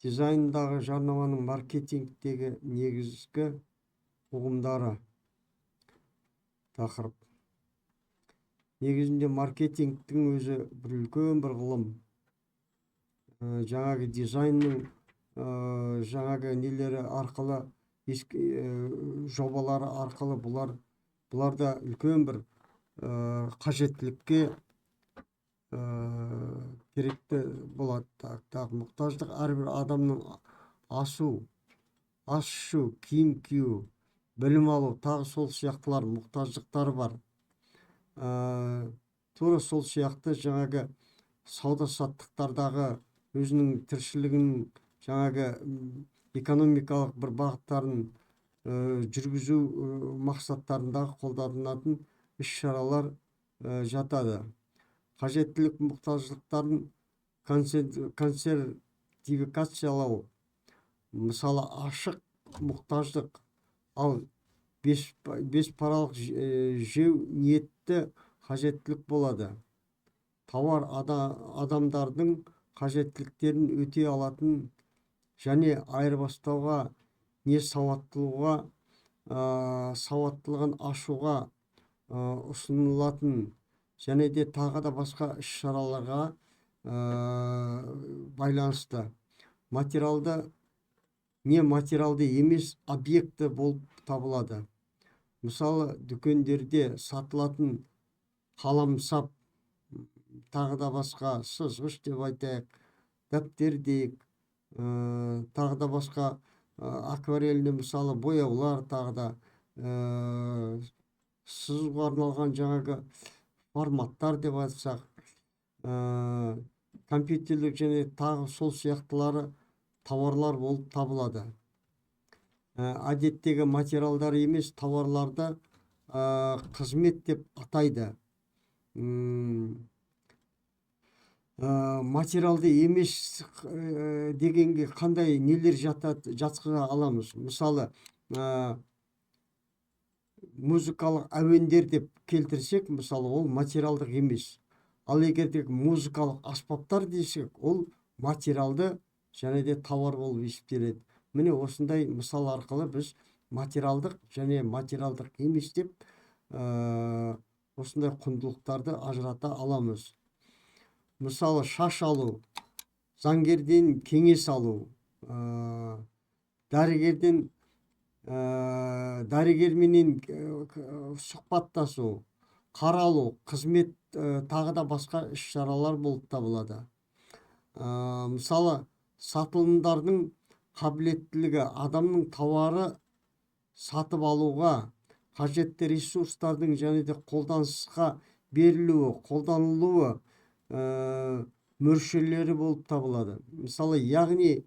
Дизайндағы жарнаманың маркетингтегі негізгі ұғымдары тақырып. Негізінде маркетингтің өзі бір үлкен бір ғылым. Жаңағы дизайнның жаңағы нелері арқылы, жобалары арқылы бұларда үлкен бір қажеттілікке керекті болады. Мұқтаждық әрбір адамның ас ішу, киім кию, білім алу, тағы сол сияқтылар мұқтаждықтары бар. Тура сол сияқты жаңағы сауда саттықтардағы өзінің тіршілігінің жаңағы экономикалық бір бағыттарын жүргізу мақсаттарындағы қолданылатын іс-шаралар жатады. Қажеттілік мұқтаждықтарын консервификациялау, мысалы ашық мұқтаждық, ал беспаралық жеу ниетті қажеттілік болады. Тауар адамдардың қажеттіліктерін өтей алатын және айырбастауға не сауаттылығын ашуға ұсынылатын және де тағы да басқа іс-шараларға байланысты материалды не материалды емес объекті болып табылады. Мысалы, дүкендерде сатылатын қаламсап, тағы да басқа сызғыш деп айтайық, дәптер дейік, тағы да басқа акварельді мысалы бояулар, тағы да сызуға арналған жаңағы форматтар деп айтсақ, компьютерлік және тағы сол сияқтылары тауарлар болып табылады. Әдеттегі материалдар емес тауарларды қызмет деп атайды. Материалды емес дегенге қандай нелер жатқыза аламыз? Мысалы, музыкалық әуендер деп келтірсек, мысалы, ол материалдық емес. Ал егерде музыкалық аспаптар десек, ол материалды және де тауар болып есептеледі. Міне осындай мысал арқылы біз материалдық және материалдық емес деп осындай құндылықтарды ажырата аламыз. Мысалы, шаш алу, заңгерден кеңес алу, дәрігерменен сұхбаттасу, қаралу, қызмет, тағы да басқа іс-шаралар болып табылады. Мысалы, сатылымдардың қабілеттілігі адамның тауары сатып алуға қажетті ресурстардың және де қолданысқа берілуі, қолданылуы мөлшерлері болып табылады. Мысалы, яғни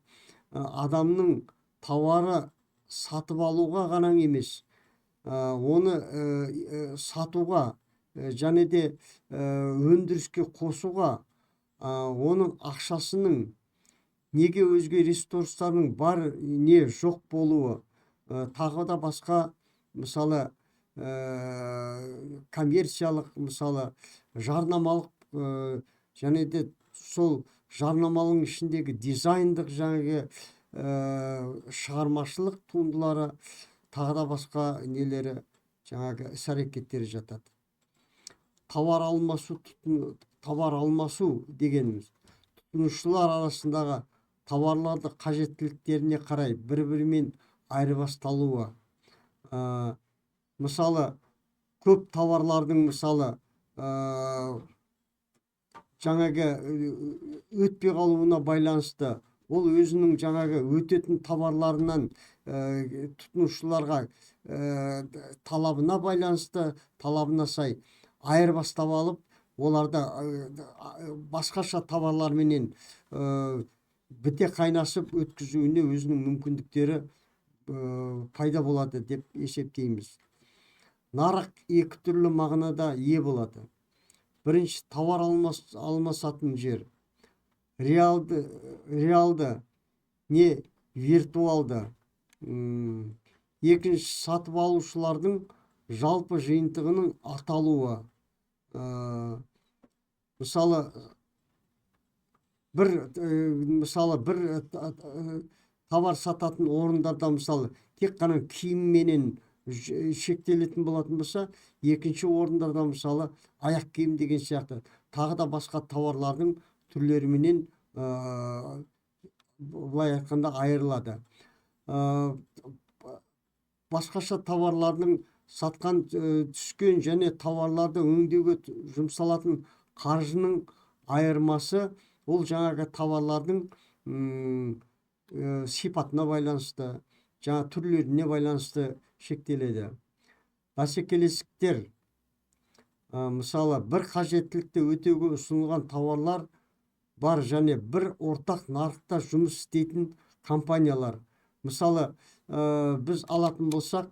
адамның тауары сатып алуға ғана емес, оны сатуға және де өндіріске қосуға, оның ақшасының неге өзге ресурстардың бар не жоқ болуы, тағы да басқа, мысалы, коммерциялық, мысалы, жарнамалық және де сол жарнамалың ішіндегі дизайндық жаңағы шығармашылық туындылары, тағы да басқа нелері жаңағы іс-әрекеттері жатады. Тауар алмасу дегеніміз тұтынушылар арасындағы тауарларды қажеттіліктеріне қарай бір-бірімен айырбасталуы. Мысалы, көп тауарлардың мысалы жаңағы өтпей қалуына байланысты, ол өзінің жаңағы өтетін тауарларынан тұтынушыларға талабына байланысты, талабына сай айырбастап алып, оларды басқаша тауарларменен біте қайнасып өткізуіне өзінің мүмкіндіктері пайда болады деп есептейміз. Нарық екі түрлі мағынада ие болады. Бірінші, тауар алмасатын жер. Реалды не виртуалды. Екінші, сатып алушылардың жалпы жиынтығының аталуы. Мысалы, бір мысалы бір товар сататын орындарда мысалы тек қана киімменен шектелетін болатын болса, екінші орындарда мысалы аяқ киім деген сияқты тағы да басқа товарлардың түрлеріменен былай айтқанда айырылады. Басқаша товарлардың сатқан түскен және товарларды өңдеуге жұмсалатын қаржының айырмасы ол жаңағы товарлардың сипатына байланысты, жаңа түрлеріне байланысты шектеледі. Бәсекелестіктер мысалы бір қажеттілікті өтеуге ұсынылған товарлар бар және бір ортақ нарықта жұмыс істейтін компаниялар. Мысалы біз алатын болсақ,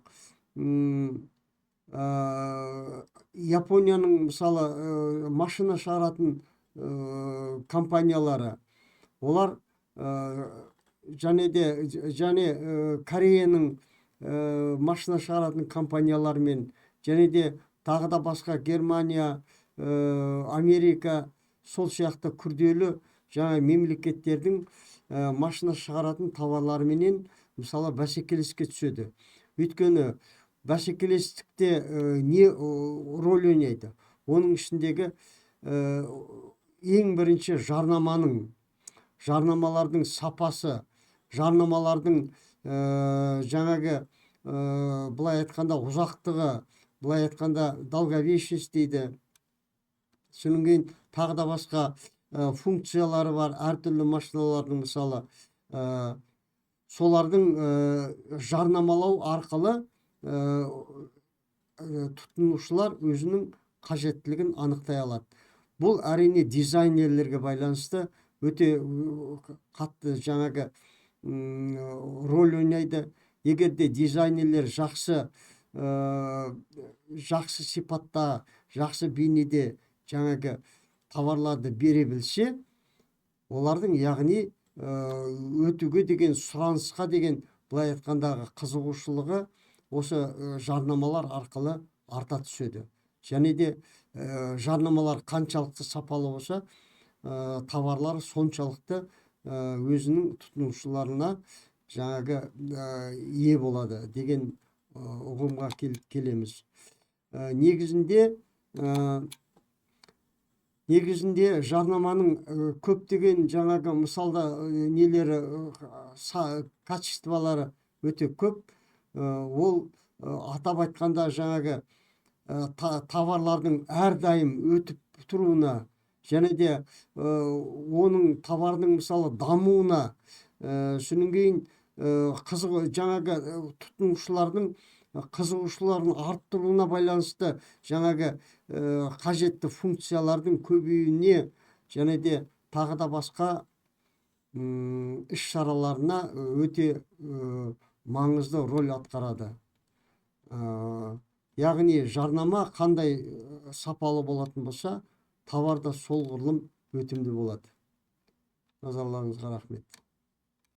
Японияның мысалы машина шығаратын компаниялары, олар және Кореяның машина шығаратын компанияларымен, және де тағы да басқа Германия, Америка, сол сияқты күрделі жаңа мемлекеттердің машина шығаратын товарларменен мысалы бәсекелестікке түседі. Өйткені бәсекелестікте не роль ойнайды? Оның ішіндегі ең бірінші жарнамалардың сапасы, жарнамалардың жаңағы былай айтқанда ұзақтығы, былай айтқанда долговечность дейді. Содан кейін тағы да басқа функциялары бар әртүрлі машиналардың, мысалы солардың жарнамалау арқылы тұтынушылар өзінің қажеттілігін анықтай алады. Бұл әрине дизайнерлерге байланысты өте қатты жаңағы роль ойнайды. Егер де дизайнерлер жақсы сипатта, жақсы бейнеде жаңағы товарларды бере білсе, олардың яғни өтуге деген, сұранысқа деген былай айтқандағы қызығушылығы осы жарнамалар арқылы арта түседі. Және де жарнамалар қаншалықты сапалы болса, товарлар соншалықты өзінің тұтынушыларына жаңағы ие болады деген ұғымға келеміз. Негізінде жарнаманың көптеген жаңағы мысалда нелері, качестволары өте көп. Ол атап айтқанда жаңағы товарлардың әрдайым өтіп тұруына, және де оның товардың мысалы дамуына, содан кейін жаңағы тұтынушылардың қызығушыларын арттыруына байланысты жаңағы қажетті функциялардың көбеюіне, және де тағы да басқа іс-шараларына өте маңызды роль атқарады. Яғни жарнама қандай сапалы болатын болса, товар да сол құрылым өтімді болады. Назарларыңызға рахмет.